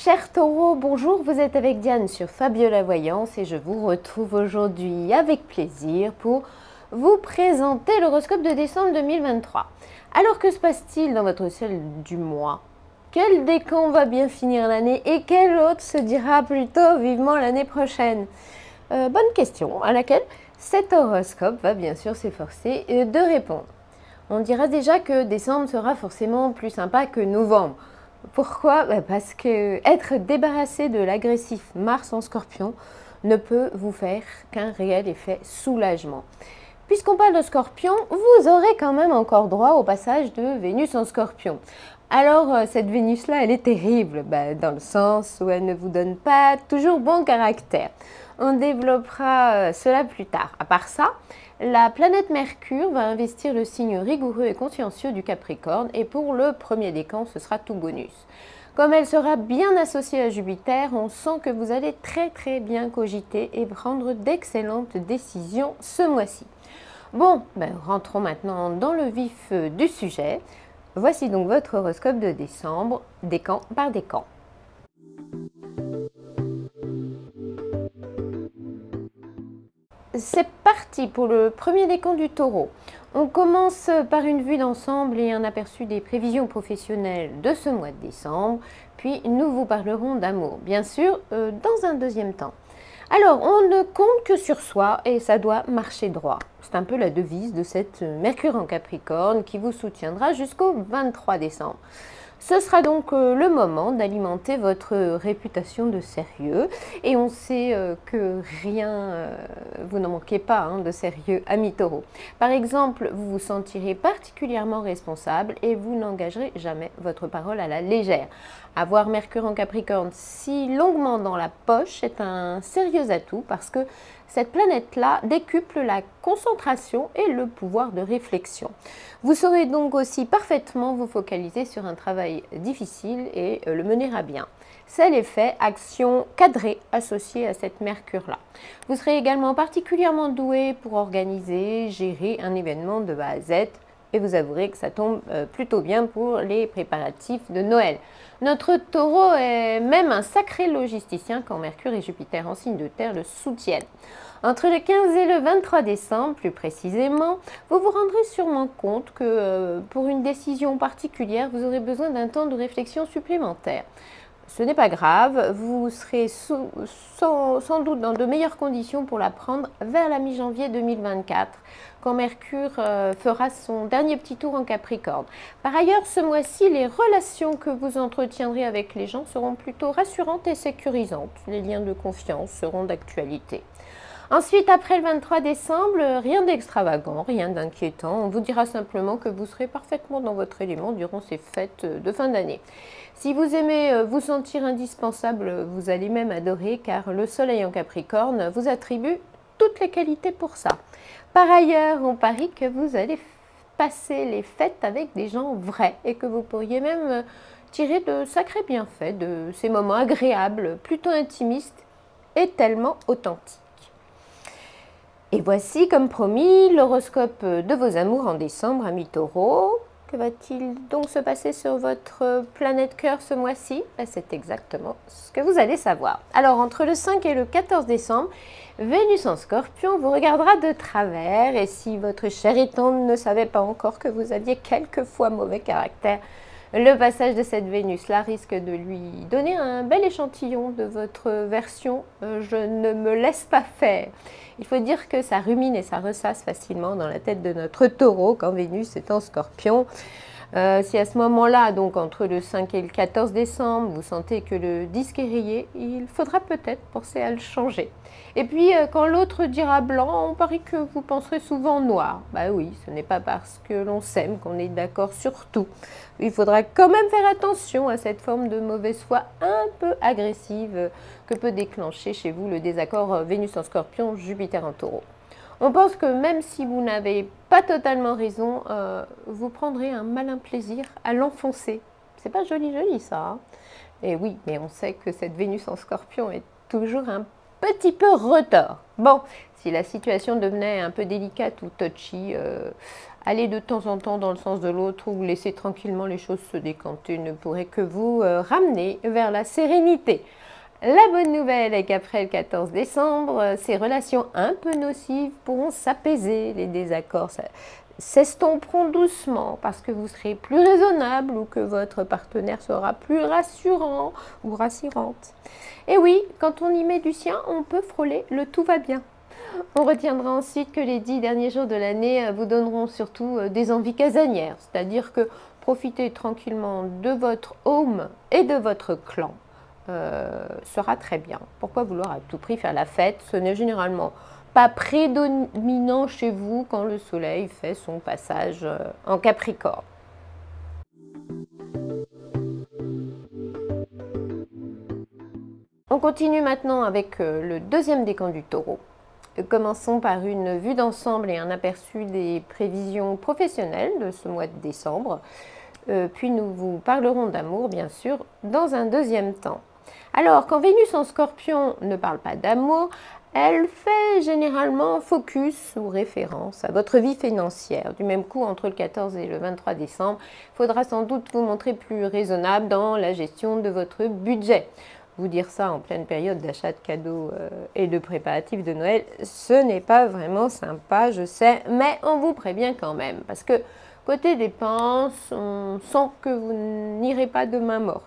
Chers taureaux, bonjour, vous êtes avec Diane sur Fabiola Voyance et je vous retrouve aujourd'hui avec plaisir pour vous présenter l'horoscope de décembre 2023. Alors que se passe-t-il dans votre ciel du mois? Quel décan va bien finir l'année et quel autre se dira plutôt vivement l'année prochaine? Bonne question à laquelle cet horoscope va bien sûr s'efforcer de répondre. On dira déjà que décembre sera forcément plus sympa que novembre. Pourquoi? Parce que être débarrassé de l'agressif Mars en Scorpion ne peut vous faire qu'un réel effet soulagement. Puisqu'on parle de Scorpion, vous aurez quand même encore droit au passage de Vénus en Scorpion. Alors cette Vénus-là, elle est terrible, dans le sens où elle ne vous donne pas toujours bon caractère. On développera cela plus tard. À part ça, la planète Mercure va investir le signe rigoureux et consciencieux du Capricorne et pour le premier décan, ce sera tout bonus. Comme elle sera bien associée à Jupiter, on sent que vous allez très bien cogiter et prendre d'excellentes décisions ce mois-ci. Bon, rentrons maintenant dans le vif du sujet. Voici donc votre horoscope de décembre, décan par décan. C'est parti pour le premier décan du Taureau. On commence par une vue d'ensemble et un aperçu des prévisions professionnelles de ce mois de décembre, puis nous vous parlerons d'amour, bien sûr, dans un deuxième temps. Alors, on ne compte que sur soi et ça doit marcher droit. C'est un peu la devise de cette Mercure en Capricorne qui vous soutiendra jusqu'au 23 décembre. Ce sera donc le moment d'alimenter votre réputation de sérieux et on sait que rien, vous n'en manquez pas de sérieux, amis taureaux. Par exemple, vous vous sentirez particulièrement responsable et vous n'engagerez jamais votre parole à la légère. Avoir Mercure en Capricorne si longuement dans la poche est un sérieux atout parce que cette planète-là décuple la concentration et le pouvoir de réflexion. Vous saurez donc aussi parfaitement vous focaliser sur un travail difficile et le mener à bien. C'est l'effet action cadrée associée à cette Mercure-là. Vous serez également particulièrement doué pour organiser, gérer un événement de A à Z. Et vous avouerez que ça tombe plutôt bien pour les préparatifs de Noël. Notre taureau est même un sacré logisticien quand Mercure et Jupiter en signe de terre le soutiennent. Entre le 15 et le 23 décembre, plus précisément, vous vous rendrez sûrement compte que pour une décision particulière, vous aurez besoin d'un temps de réflexion supplémentaire. Ce n'est pas grave, vous serez sans doute dans de meilleures conditions pour la prendre vers la mi-janvier 2024, quand Mercure fera son dernier petit tour en Capricorne. Par ailleurs, ce mois-ci, les relations que vous entretiendrez avec les gens seront plutôt rassurantes et sécurisantes. Les liens de confiance seront d'actualité. Ensuite, après le 23 décembre, rien d'extravagant, rien d'inquiétant. On vous dira simplement que vous serez parfaitement dans votre élément durant ces fêtes de fin d'année. Si vous aimez vous sentir indispensable, vous allez même adorer car le soleil en Capricorne vous attribue toutes les qualités pour ça. Par ailleurs, on parie que vous allez passer les fêtes avec des gens vrais et que vous pourriez même tirer de sacrés bienfaits de ces moments agréables, plutôt intimistes et tellement authentiques. Et voici, comme promis, l'horoscope de vos amours en décembre, amis taureaux. Que va-t-il donc se passer sur votre planète cœur ce mois-ci? C'est exactement ce que vous allez savoir. Alors, entre le 5 et le 14 décembre, Vénus en Scorpion vous regardera de travers. Et si votre cher et tendre ne savait pas encore que vous aviez quelquefois mauvais caractère, le passage de cette Vénus-là risque de lui donner un bel échantillon de votre version « je ne me laisse pas faire ». Il faut dire que ça rumine et ça ressasse facilement dans la tête de notre taureau quand Vénus est en Scorpion. Si à ce moment-là, donc entre le 5 et le 14 décembre, vous sentez que le disque est rayé, il faudra peut-être penser à le changer. Et puis, quand l'autre dira blanc, on parie que vous penserez souvent noir. Oui, ce n'est pas parce que l'on s'aime qu'on est d'accord sur tout. Il faudra quand même faire attention à cette forme de mauvaise foi un peu agressive que peut déclencher chez vous le désaccord Vénus en Scorpion, Jupiter en Taureau. On pense que même si vous n'avez pas totalement raison, vous prendrez un malin plaisir à l'enfoncer. C'est pas joli ça. Et oui, mais on sait que cette Vénus en Scorpion est toujours un petit peu retors. Bon, si la situation devenait un peu délicate ou touchy, aller de temps en temps dans le sens de l'autre ou laisser tranquillement les choses se décanter ne pourrait que vous ramener vers la sérénité. La bonne nouvelle est qu'après le 14 décembre, ces relations un peu nocives pourront s'apaiser, les désaccords s'estomperont doucement parce que vous serez plus raisonnable ou que votre partenaire sera plus rassurant ou rassurante. Et oui, quand on y met du sien, on peut frôler le tout va bien. On retiendra ensuite que les 10 derniers jours de l'année vous donneront surtout des envies casanières, c'est-à-dire que profitez tranquillement de votre home et de votre clan. Sera très bien. Pourquoi vouloir à tout prix faire la fête? Ce n'est généralement pas prédominant chez vous quand le soleil fait son passage en Capricorne. On continue maintenant avec le deuxième décan du Taureau. Commençons par une vue d'ensemble et un aperçu des prévisions professionnelles de ce mois de décembre. Puis nous vous parlerons d'amour, bien sûr, dans un deuxième temps. Alors, quand Vénus en Scorpion ne parle pas d'amour, elle fait généralement focus ou référence à votre vie financière. Du même coup, entre le 14 et le 23 décembre, il faudra sans doute vous montrer plus raisonnable dans la gestion de votre budget. Vous dire ça en pleine période d'achat de cadeaux et de préparatifs de Noël, ce n'est pas vraiment sympa, je sais, mais on vous prévient quand même. Parce que côté dépenses, on sent que vous n'irez pas de main morte.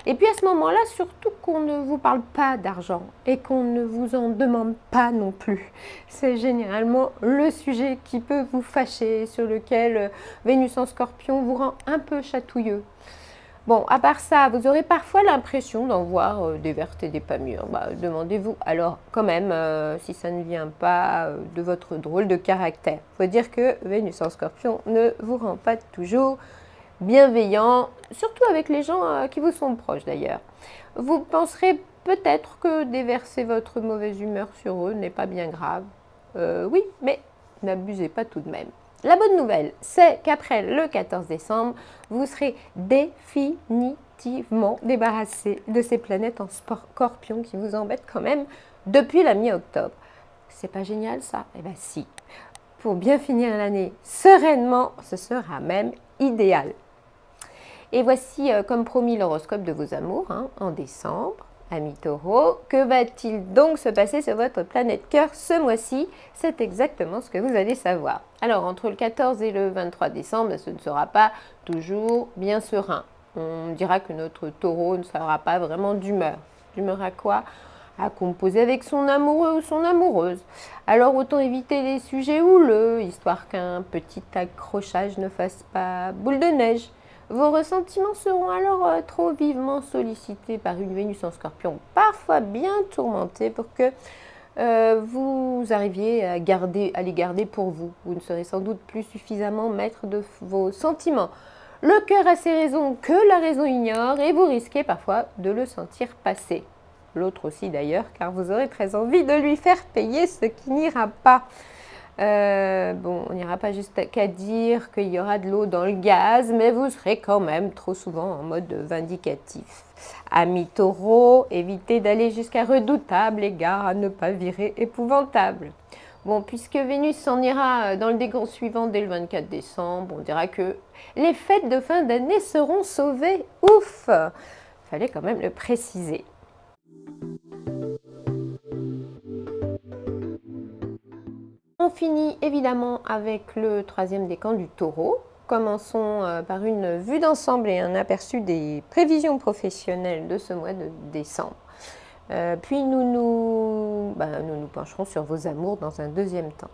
Et puis à ce moment-là, surtout qu'on ne vous parle pas d'argent et qu'on ne vous en demande pas non plus. C'est généralement le sujet qui peut vous fâcher, sur lequel Vénus en Scorpion vous rend un peu chatouilleux. Bon, à part ça, vous aurez parfois l'impression d'en voir des vertes et des pas mûres. Demandez-vous alors quand même si ça ne vient pas de votre drôle de caractère. Il faut dire que Vénus en Scorpion ne vous rend pas toujours bienveillant, surtout avec les gens qui vous sont proches d'ailleurs. Vous penserez peut-être que déverser votre mauvaise humeur sur eux n'est pas bien grave. Oui, mais n'abusez pas tout de même. La bonne nouvelle, c'est qu'après le 14 décembre, vous serez définitivement débarrassé de ces planètes en Scorpion qui vous embêtent quand même depuis la mi-octobre. C'est pas génial ça? Eh bien si. Pour bien finir l'année sereinement, ce sera même idéal. Et voici, comme promis, l'horoscope de vos amours en décembre. Amis Taureau, que va-t-il donc se passer sur votre planète cœur ce mois-ci? C'est exactement ce que vous allez savoir. Alors, entre le 14 et le 23 décembre, ce ne sera pas toujours bien serein. On dira que notre taureau ne sera pas vraiment d'humeur. D'humeur à quoi? À composer avec son amoureux ou son amoureuse. Alors, autant éviter les sujets houleux, histoire qu'un petit accrochage ne fasse pas boule de neige. Vos ressentiments seront alors trop vivement sollicités par une Vénus en Scorpion, parfois bien tourmentée, pour que vous arriviez à les garder pour vous. Vous ne serez sans doute plus suffisamment maître de vos sentiments. Le cœur a ses raisons que la raison ignore et vous risquez parfois de le sentir passer. L'autre aussi d'ailleurs, car vous aurez très envie de lui faire payer ce qui n'ira pas. Bon, on n'ira pas jusqu'à dire qu'il y aura de l'eau dans le gaz, mais vous serez quand même trop souvent en mode vindicatif. Amis Taureau, évitez d'aller jusqu'à redoutable, égard à ne pas virer épouvantable. Bon, puisque Vénus s'en ira dans le décan suivant dès le 24 décembre, on dira que les fêtes de fin d'année seront sauvées. Ouf! Fallait quand même le préciser. On finit évidemment avec le troisième décan du Taureau. Commençons par une vue d'ensemble et un aperçu des prévisions professionnelles de ce mois de décembre. Puis nous nous pencherons sur vos amours dans un deuxième temps.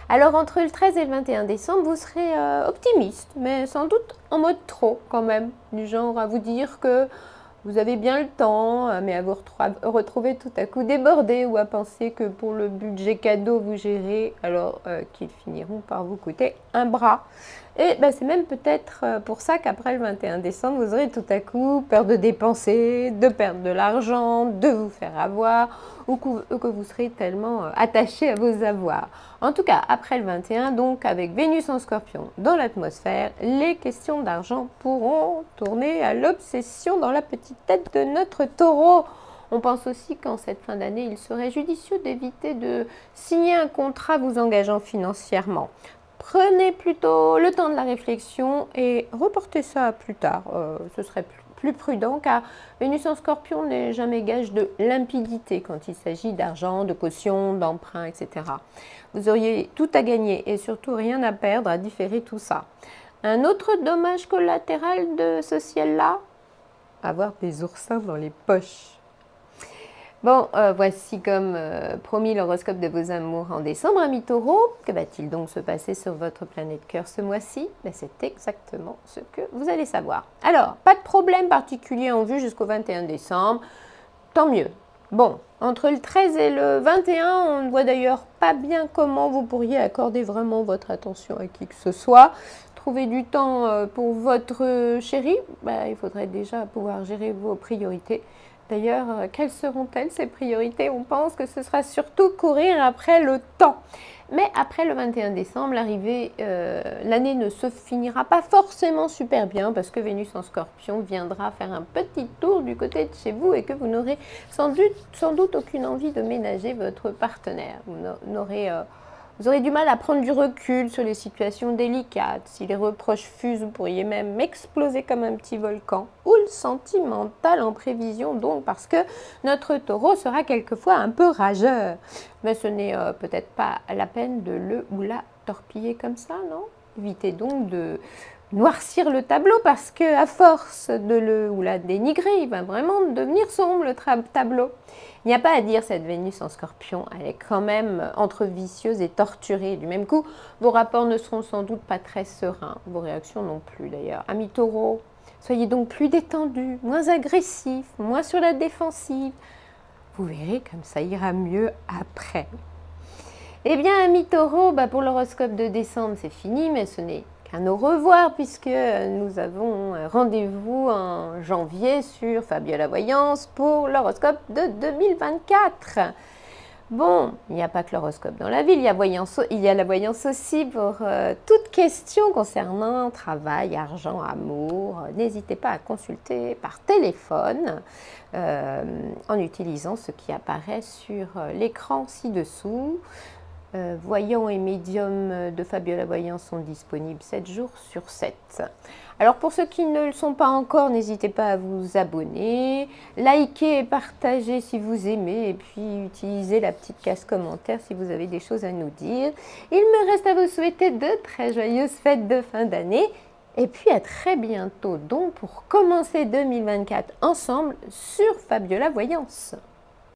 Alors entre le 13 et le 21 décembre, vous serez optimiste, mais sans doute en mode trop quand même, du genre à vous dire que vous avez bien le temps, mais à vous retrouver tout à coup débordé ou à penser que pour le budget cadeau vous gérez, alors qu'ils finiront par vous coûter un bras. Et c'est même peut-être pour ça qu'après le 21 décembre, vous aurez tout à coup peur de dépenser, de perdre de l'argent, de vous faire avoir, ou que vous serez tellement attaché à vos avoirs. En tout cas, après le 21, donc avec Vénus en Scorpion dans l'atmosphère, les questions d'argent pourront tourner à l'obsession dans la petite tête de notre Taureau. On pense aussi qu'en cette fin d'année, il serait judicieux d'éviter de signer un contrat vous engageant financièrement. Prenez plutôt le temps de la réflexion et reportez ça à plus tard. Ce serait plus prudent car Vénus en Scorpion n'est jamais gage de limpidité quand il s'agit d'argent, de caution, d'emprunt, etc. Vous auriez tout à gagner et surtout rien à perdre à différer tout ça. Un autre dommage collatéral de ce ciel-là, avoir des oursins dans les poches. Bon, voici comme promis l'horoscope de vos amours en décembre, amis taureaux. Que va-t-il donc se passer sur votre planète cœur ce mois-ci? C'est exactement ce que vous allez savoir. Alors, pas de problème particulier en vue jusqu'au 21 décembre, tant mieux. Bon, entre le 13 et le 21, on ne voit d'ailleurs pas bien comment vous pourriez accorder vraiment votre attention à qui que ce soit. Trouver du temps pour votre chéri, il faudrait déjà pouvoir gérer vos priorités. D'ailleurs, quelles seront-elles ces priorités? On pense que ce sera surtout courir après le temps. Mais après le 21 décembre, l'année ne se finira pas forcément super bien parce que Vénus en Scorpion viendra faire un petit tour du côté de chez vous et que vous n'aurez sans doute aucune envie de ménager votre partenaire. Vous aurez du mal à prendre du recul sur les situations délicates. Si les reproches fusent, vous pourriez même exploser comme un petit volcan. Ou le sentimental en prévision, donc, parce que notre taureau sera quelquefois un peu rageur. Mais ce n'est peut-être pas la peine de le ou la torpiller comme ça, non? Évitez donc de noircir le tableau parce que à force de le ou la dénigrer, il va vraiment devenir sombre le tableau. Il n'y a pas à dire, cette Vénus en Scorpion, elle est quand même entre vicieuse et torturée. Du même coup, vos rapports ne seront sans doute pas très sereins, vos réactions non plus d'ailleurs. Amis taureaux, soyez donc plus détendus, moins agressifs, moins sur la défensive. Vous verrez comme ça ira mieux après. Eh bien, amis taureaux, pour l'horoscope de décembre, c'est fini, mais ce n'est qu'un au revoir puisque nous avons rendez-vous en janvier sur Fabiola Voyance pour l'horoscope de 2024. Bon, il n'y a pas que l'horoscope dans la vie, il y a la voyance aussi pour toute question concernant travail, argent, amour. N'hésitez pas à consulter par téléphone en utilisant ce qui apparaît sur l'écran ci-dessous. Voyants et médiums de Fabiola Voyance sont disponibles 7 jours sur 7. Alors pour ceux qui ne le sont pas encore, n'hésitez pas à vous abonner, liker et partager si vous aimez et puis utilisez la petite case commentaire si vous avez des choses à nous dire. Il me reste à vous souhaiter de très joyeuses fêtes de fin d'année et puis à très bientôt donc pour commencer 2024 ensemble sur Fabiola Voyance.